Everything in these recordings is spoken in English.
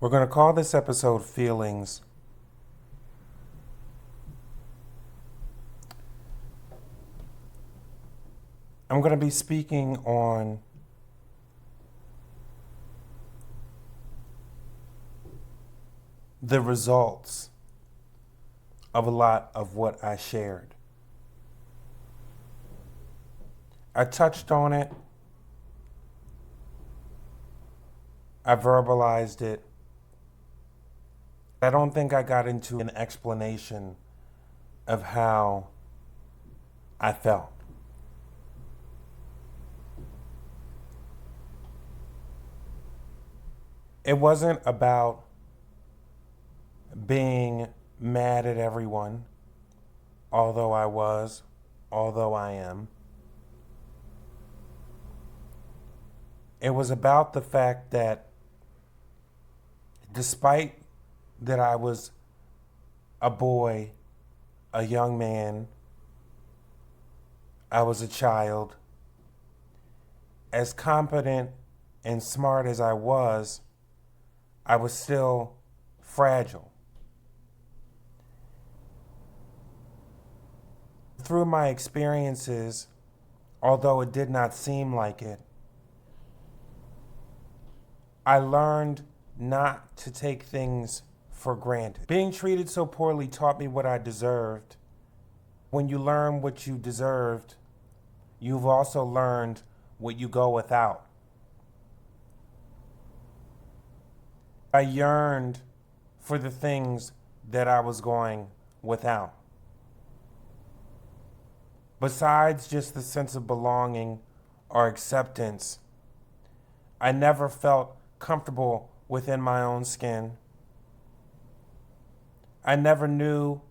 We're going to call this episode Feelings. I'm going to be speaking on the results of a lot of what I shared. I touched on it. I verbalized it. I don't think I got into an explanation of how I felt. It wasn't about being mad at everyone, although I am. It was about the fact that despite that I was a boy, a young man, I was a child, as competent and smart as I was still fragile. Through my experiences, although it did not seem like it, I learned not to take things for granted. Being treated so poorly taught me what I deserved. When you learn what you deserved, you've also learned what you go without. I yearned for the things that I was going without. Besides just the sense of belonging or acceptance, I never felt comfortable within my own skin. I never knew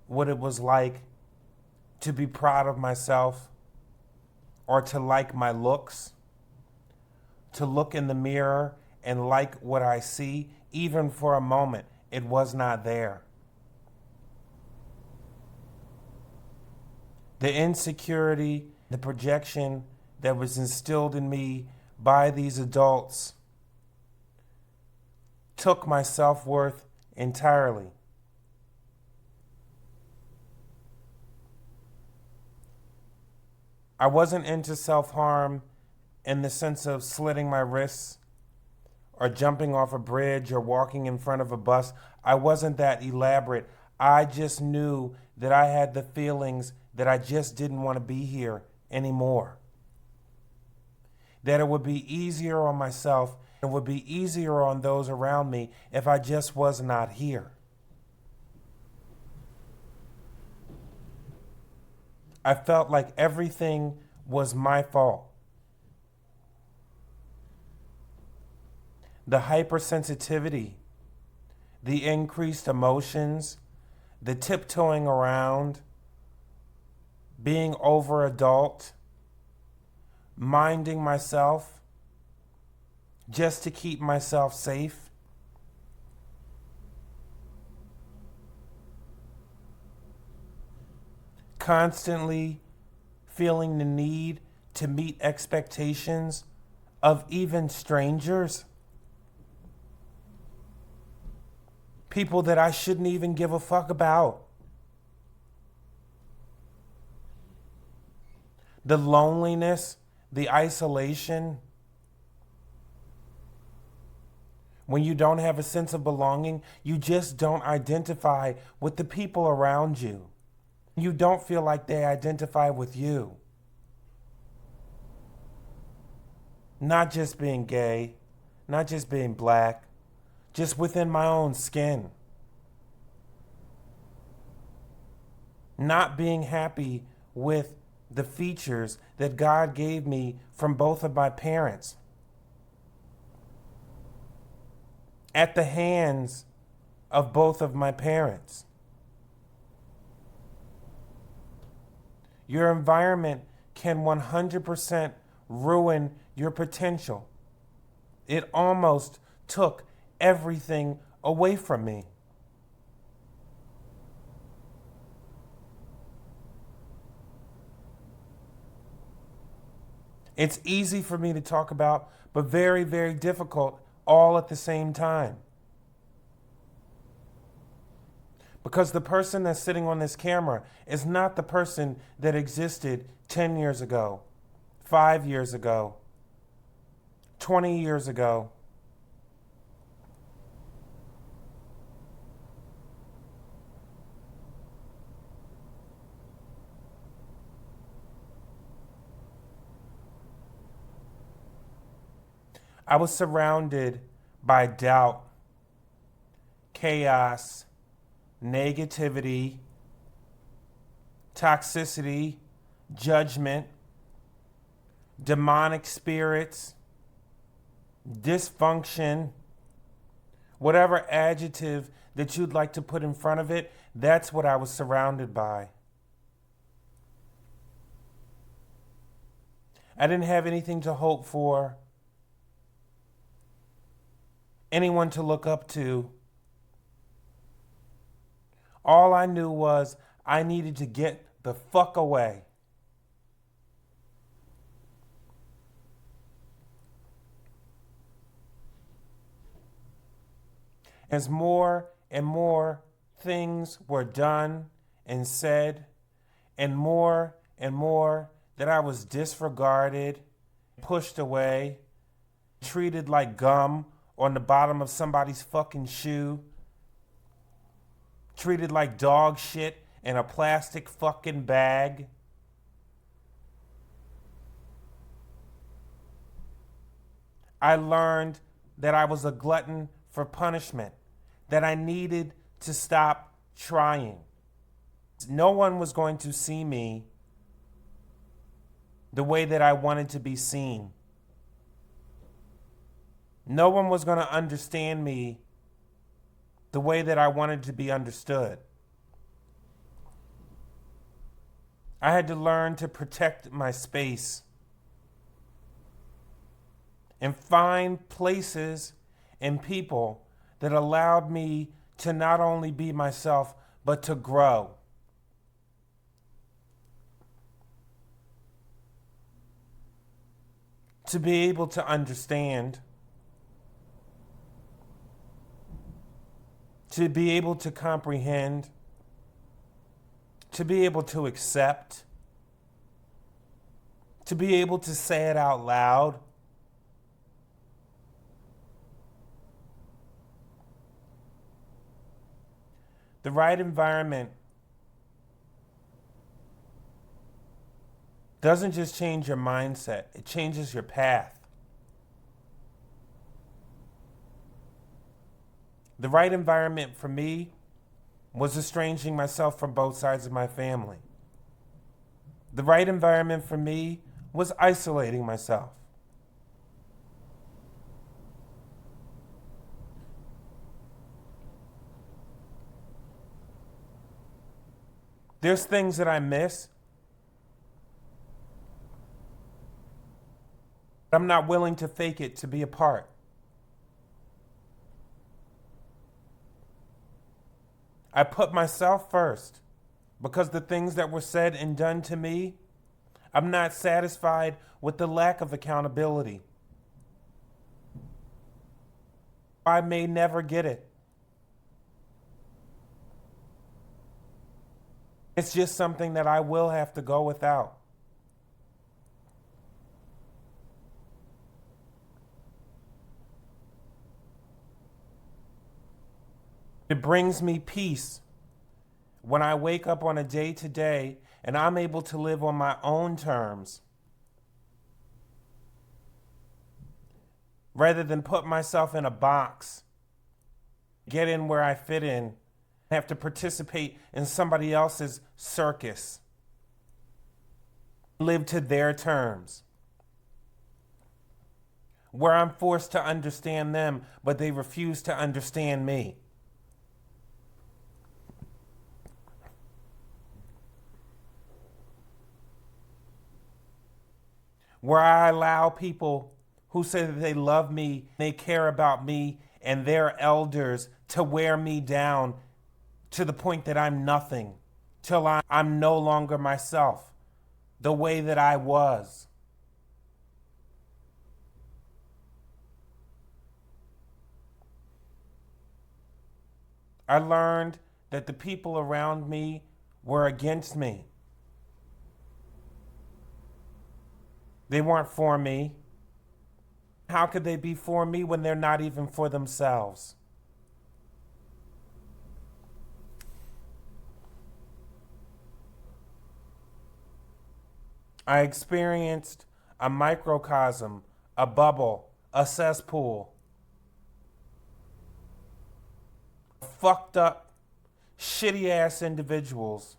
what it was like to be proud of myself or to like my looks, to look in the mirror and like what I see. Even for a moment, it was not there. The insecurity, the projection that was instilled in me by these adults took my self-worth entirely. I wasn't into self-harm in the sense of slitting my wrists or jumping off a bridge or walking in front of a bus. I wasn't that elaborate. I just knew that I had the feelings that I just didn't want to be here anymore. That it would be easier on myself, it would be easier on those around me if I just was not here. I felt like everything was my fault. The hypersensitivity, the increased emotions, the tiptoeing around, being over adult, minding myself just to keep myself safe. Constantly feeling the need to meet expectations of even strangers. People that I shouldn't even give a fuck about. The loneliness, the isolation. When you don't have a sense of belonging, you just don't identify with the people around you. You don't feel like they identify with you. Not just being gay, not just being black, just within my own skin. Not being happy with the features that God gave me from both of my parents. At the hands of both of my parents. Your environment can 100% ruin your potential. It almost took everything away from me. It's easy for me to talk about, but very, very difficult all at the same time. Because the person that's sitting on this camera is not the person that existed 10 years ago, 5 years ago, 20 years ago. I was surrounded by doubt, chaos, negativity, toxicity, judgment, demonic spirits, dysfunction, whatever adjective that you'd like to put in front of it, that's what I was surrounded by. I didn't have anything to hope for, anyone to look up to. All I knew was I needed to get the fuck away. As more and more things were done and said, and more that I was disregarded, pushed away, treated like gum on the bottom of somebody's fucking shoe, treated like dog shit in a plastic fucking bag. I learned that I was a glutton for punishment, that I needed to stop trying. No one was going to see me the way that I wanted to be seen. No one was going to understand me the way that I wanted to be understood. I had to learn to protect my space and find places and people that allowed me to not only be myself, but to grow. To be able to understand, to be able to comprehend, to be able to accept, to be able to say it out loud. The right environment doesn't just change your mindset, it changes your path. The right environment for me was estranging myself from both sides of my family. The right environment for me was isolating myself. There's things that I miss. I'm not willing to fake it to be a part. I put myself first because the things that were said and done to me, I'm not satisfied with the lack of accountability. I may never get it. It's just something that I will have to go without. It brings me peace when I wake up on a day-to-day and I'm able to live on my own terms rather than put myself in a box, get in where I fit in, have to participate in somebody else's circus, live to their terms, where I'm forced to understand them, but they refuse to understand me. Where I allow people who say that they love me, they care about me, and their elders to wear me down to the point that I'm nothing, till I'm no longer myself, the way that I was. I learned that the people around me were against me. They weren't for me. How could they be for me when they're not even for themselves? I experienced a microcosm, a bubble, a cesspool, fucked up, shitty ass individuals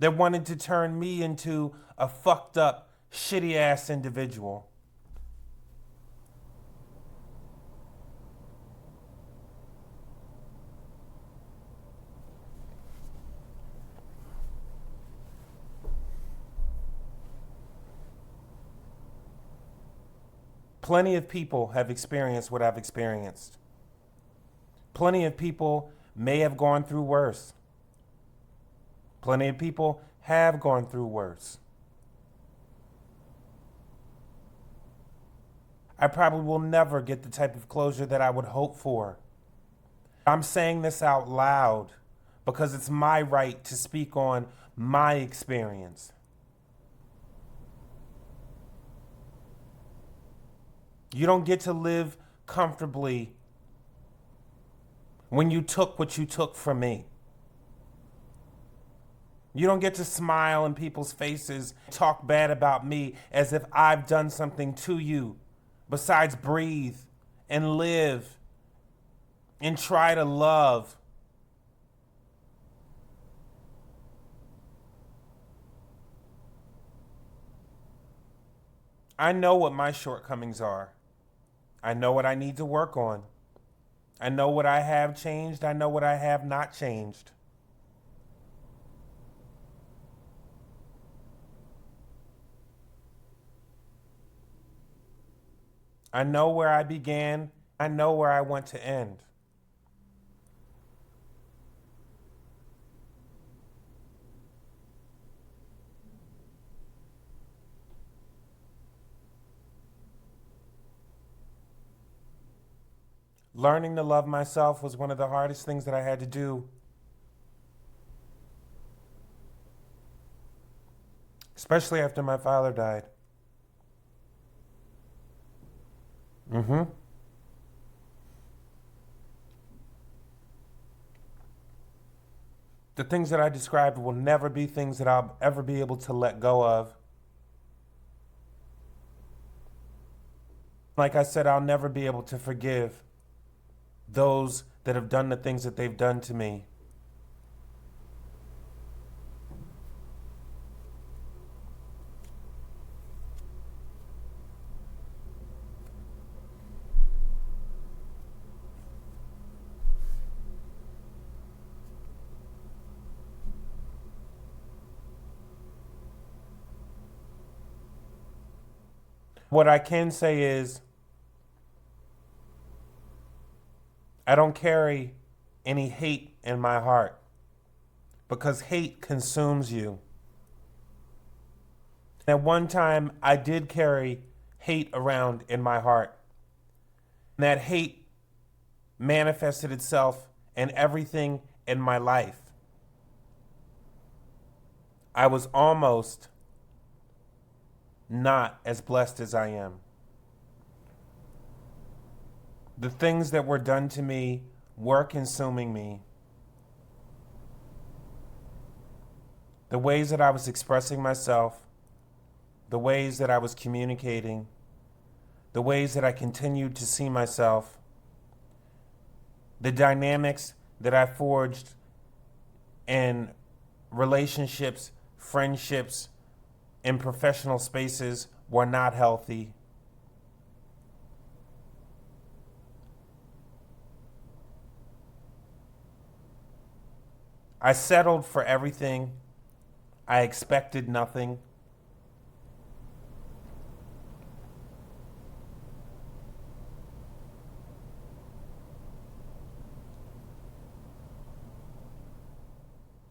that wanted to turn me into a fucked up, shitty ass individual. Plenty of people have experienced what I've experienced. Plenty of people may have gone through worse. Plenty of people have gone through worse. I probably will never get the type of closure that I would hope for. I'm saying this out loud because it's my right to speak on my experience. You don't get to live comfortably when you took what you took from me. You don't get to smile in people's faces, talk bad about me as if I've done something to you besides breathe and live and try to love. I know what my shortcomings are. I know what I need to work on. I know what I have changed. I know what I have not changed. I know where I began. I know where I want to end. Learning to love myself was one of the hardest things that I had to do. Especially after my father died. The things that I described will never be things that I'll ever be able to let go of. Like I said, I'll never be able to forgive those that have done the things that they've done to me. What I can say is, I don't carry any hate in my heart because hate consumes you. At one time, I did carry hate around in my heart. And that hate manifested itself in everything in my life. I was almost not as blessed as I am. The things that were done to me were consuming me. The ways that I was expressing myself, the ways that I was communicating, the ways that I continued to see myself, the dynamics that I forged in relationships, friendships, in professional spaces were not healthy. I settled for everything. I expected nothing.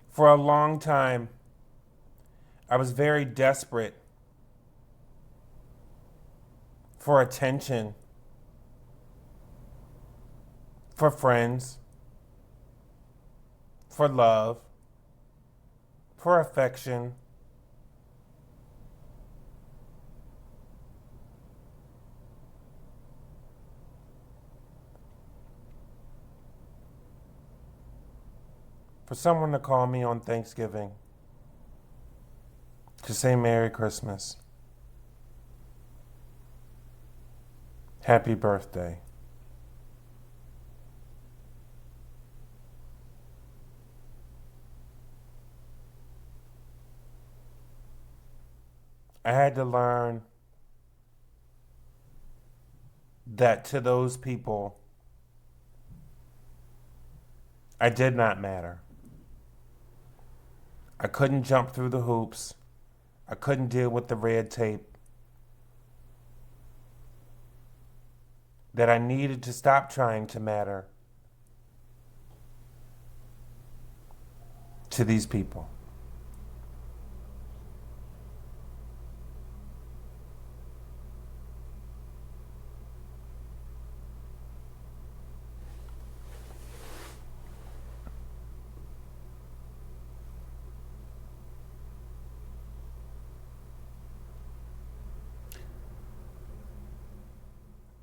For a long time, I was very desperate for attention, for friends, for love, for affection. For someone to call me on Thanksgiving to say Merry Christmas, Happy Birthday. I had to learn that to those people, I did not matter. I couldn't jump through the hoops. I couldn't deal with the red tape. That I needed to stop trying to matter to these people.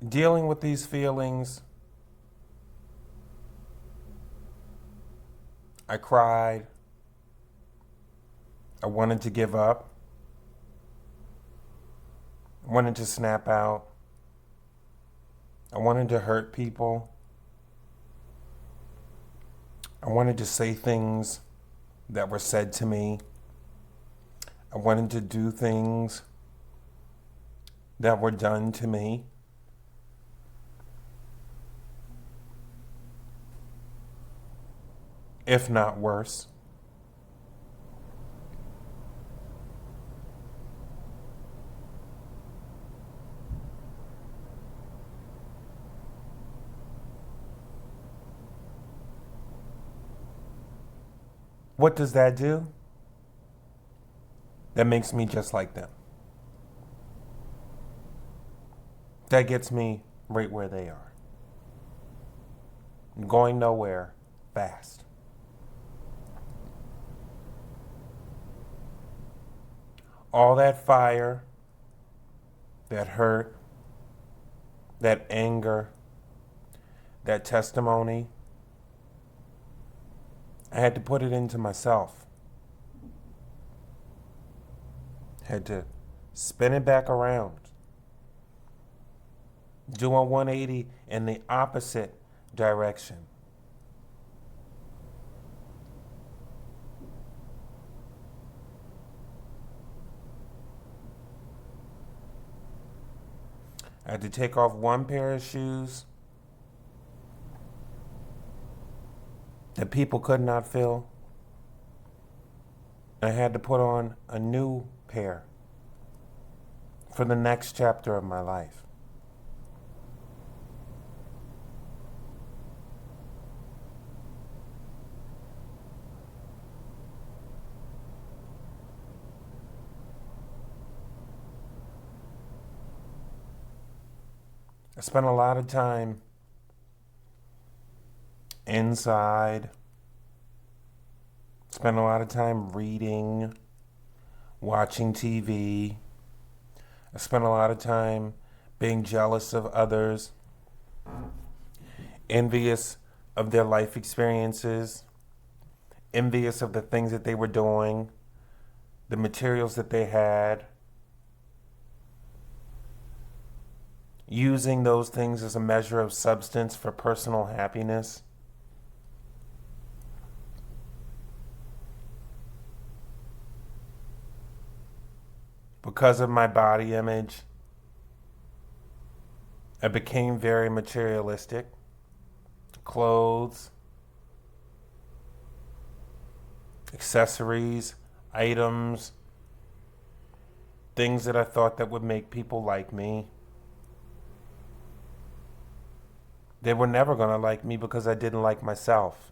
Dealing with these feelings, I cried. I wanted to give up. I wanted to snap out. I wanted to hurt people. I wanted to say things that were said to me. I wanted to do things that were done to me. If not worse. What does that do? That makes me just like them. That gets me right where they are. I'm going nowhere fast. All that fire, that hurt, that anger, that testimony, I had to put it into myself. Had to spin it back around. Do a 180 in the opposite direction. I had to take off one pair of shoes that people could not fill. I had to put on a new pair for the next chapter of my life. I spent a lot of time inside, spent a lot of time reading, watching TV. I spent a lot of time being jealous of others, envious of their life experiences, envious of the things that they were doing, the materials that they had, using those things as a measure of substance for personal happiness. Because of my body image, I became very materialistic. Clothes, accessories, items, things that I thought that would make people like me. They were never going to like me because I didn't like myself.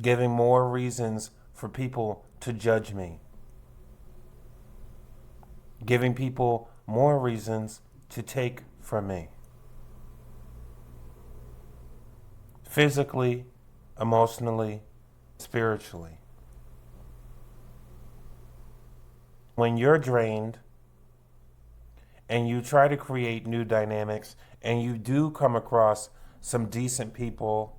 Giving more reasons for people to judge me. Giving people more reasons to take from me. physically, emotionally, spiritually. When you're drained and you try to create new dynamics and you do come across some decent people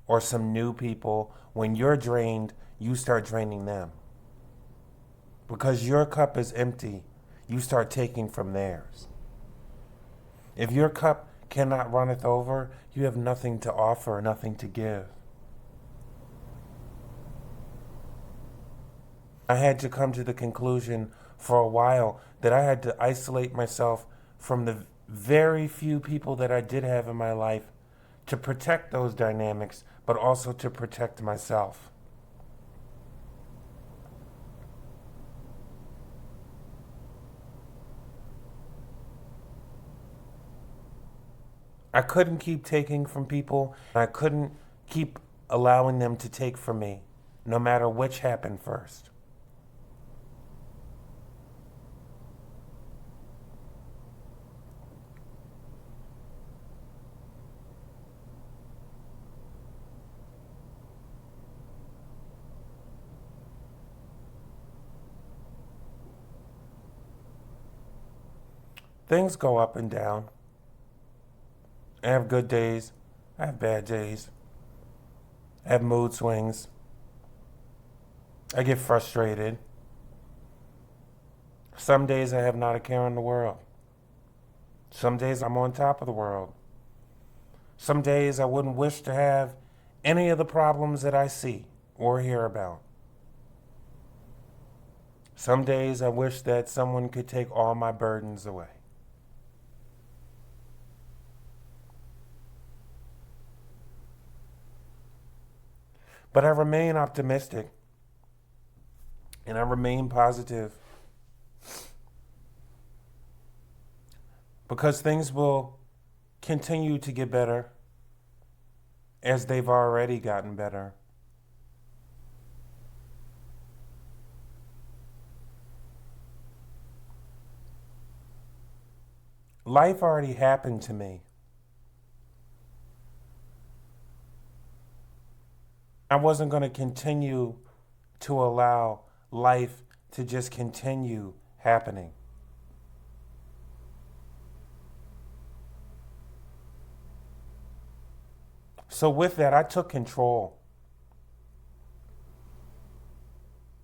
or some new people, when you're drained, you start draining them. Because your cup is empty, you start taking from theirs. If your cup cannot runneth over, you have nothing to offer, nothing to give. I had to come to the conclusion for a while that I had to isolate myself from the very few people that I did have in my life to protect those dynamics, but also to protect myself. I couldn't keep taking from people. I couldn't keep allowing them to take from me, no matter which happened first. Things go up and down. I have good days. I have bad days. I have mood swings. I get frustrated. Some days I have not a care in the world. Some days I'm on top of the world. Some days I wouldn't wish to have any of the problems that I see or hear about. Some days I wish that someone could take all my burdens away. But I remain optimistic and I remain positive because things will continue to get better as they've already gotten better. Life already happened to me. I wasn't going to continue to allow life to just continue happening. So with that, I took control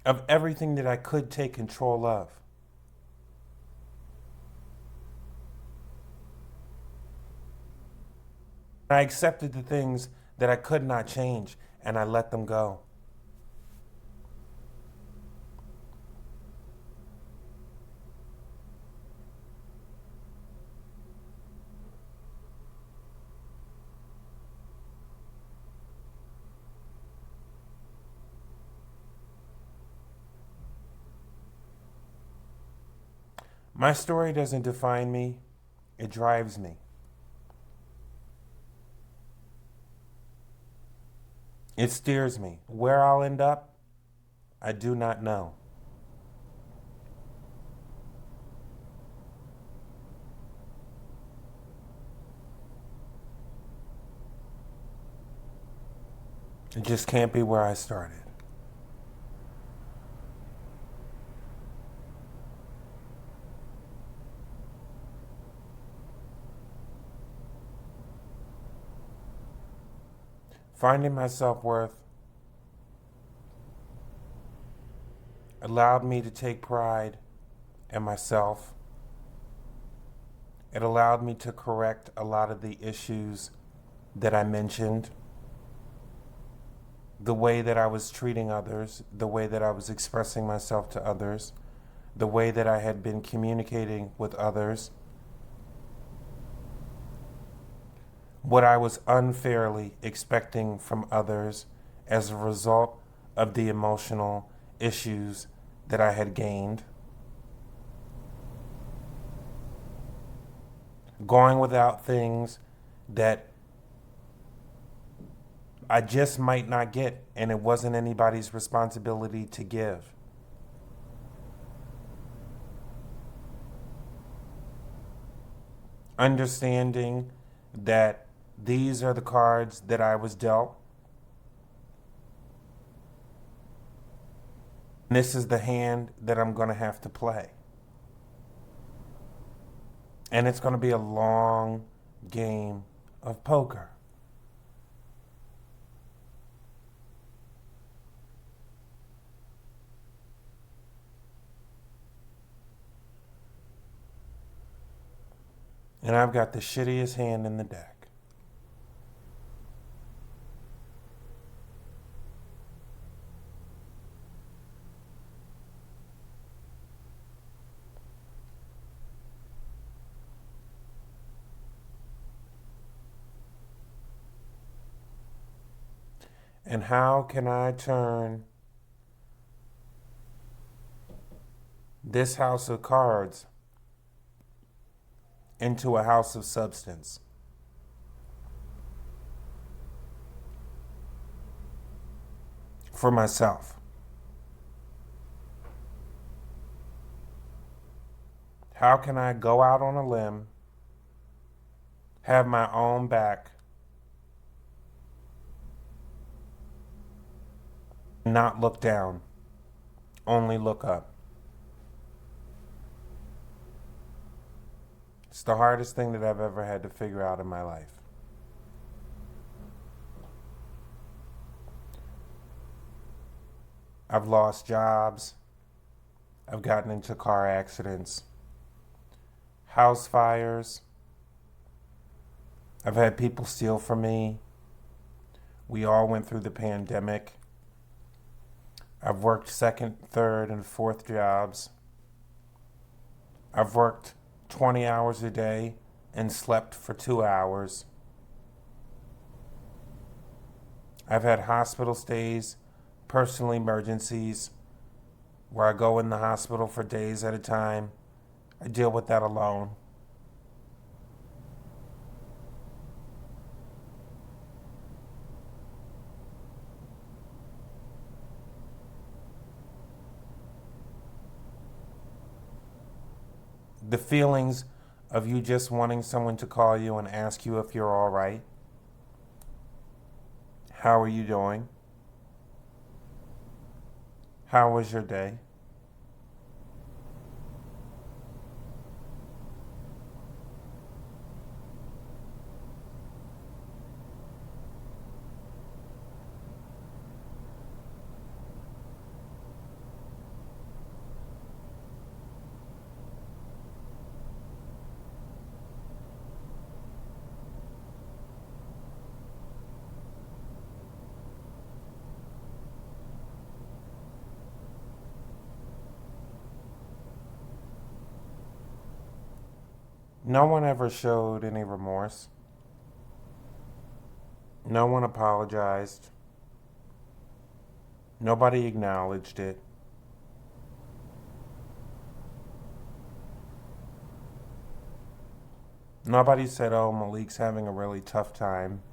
of everything that I could take control of. I accepted the things that I could not change and I let them go. My story doesn't define me, it drives me. It steers me. Where I'll end up, I do not know. It just can't be where I started. Finding my self-worth allowed me to take pride in myself. It allowed me to correct a lot of the issues that I mentioned. The way that I was treating others, the way that I was expressing myself to others, the way that I had been communicating with others, what I was unfairly expecting from others as a result of the emotional issues that I had gained. Going without things that I just might not get, and it wasn't anybody's responsibility to give. Understanding that These are the cards that I was dealt. This is the hand that I'm going to have to play. And it's going to be a long game of poker. And I've got the shittiest hand in the deck. And how can I turn this house of cards into a house of substance? For myself. How can I go out on a limb, have my own back, not look down, only look up? It's the hardest thing that I've ever had to figure out in my life. I've lost jobs. I've gotten into car accidents, house fires. I've had people steal from me. We all went through the pandemic. I've worked second, third, and fourth jobs. I've worked 20 hours a day and slept for 2 hours. I've had hospital stays, personal emergencies, where I go in the hospital for days at a time. I deal with that alone. The feelings of you just wanting someone to call you and ask you if you're all right. How are you doing? How was your day? No one ever showed any remorse. No one apologized. Nobody acknowledged it. Nobody said, oh, Malik's having a really tough time.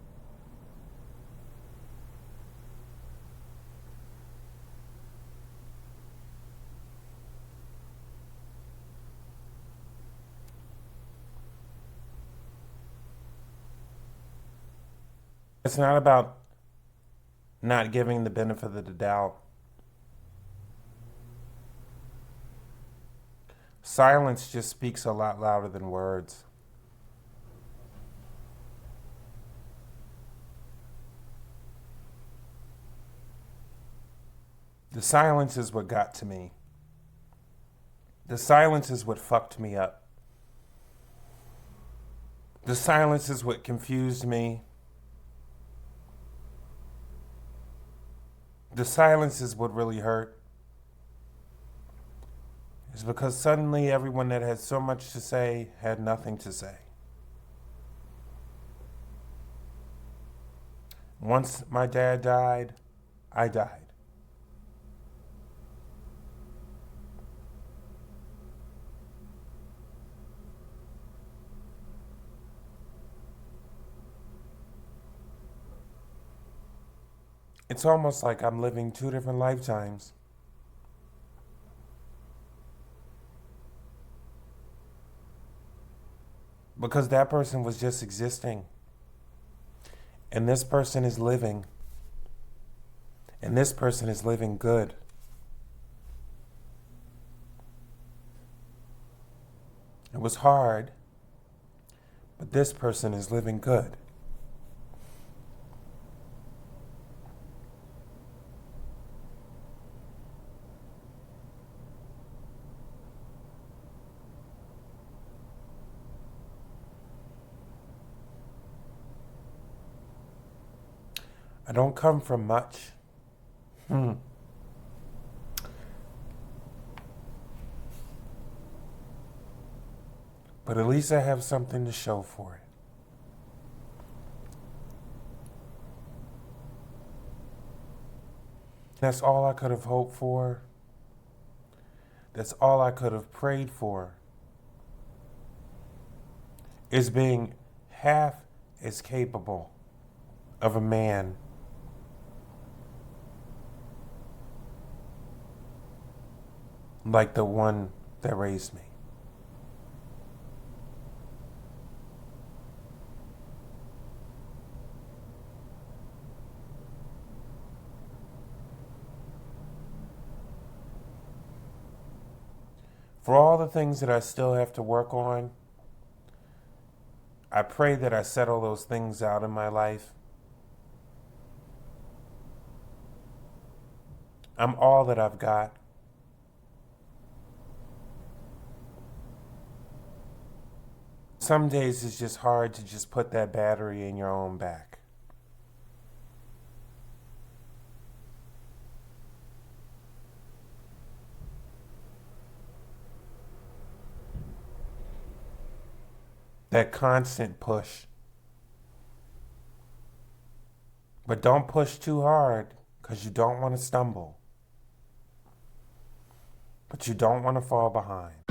It's not about not giving the benefit of the doubt. Silence just speaks a lot louder than words. The silence is what got to me. The silence is what fucked me up. The silence is what confused me. The silence is what really hurt. It's because suddenly everyone that had so much to say had nothing to say. Once my dad died, I died. It's almost like I'm living 2 different lifetimes. Because that person was just existing. And this person is living. And this person is living good. It was hard, but this person is living good. I don't come from much. But at least I have something to show for it. That's all I could have hoped for. That's all I could have prayed for. Is being half as capable of a man like the one that raised me. For all the things that I still have to work on, I pray that I settle those things out in my life. I'm all that I've got. Some days it's just hard to just put that battery in your own back. That constant push. But don't push too hard because you don't want to stumble. But you don't want to fall behind.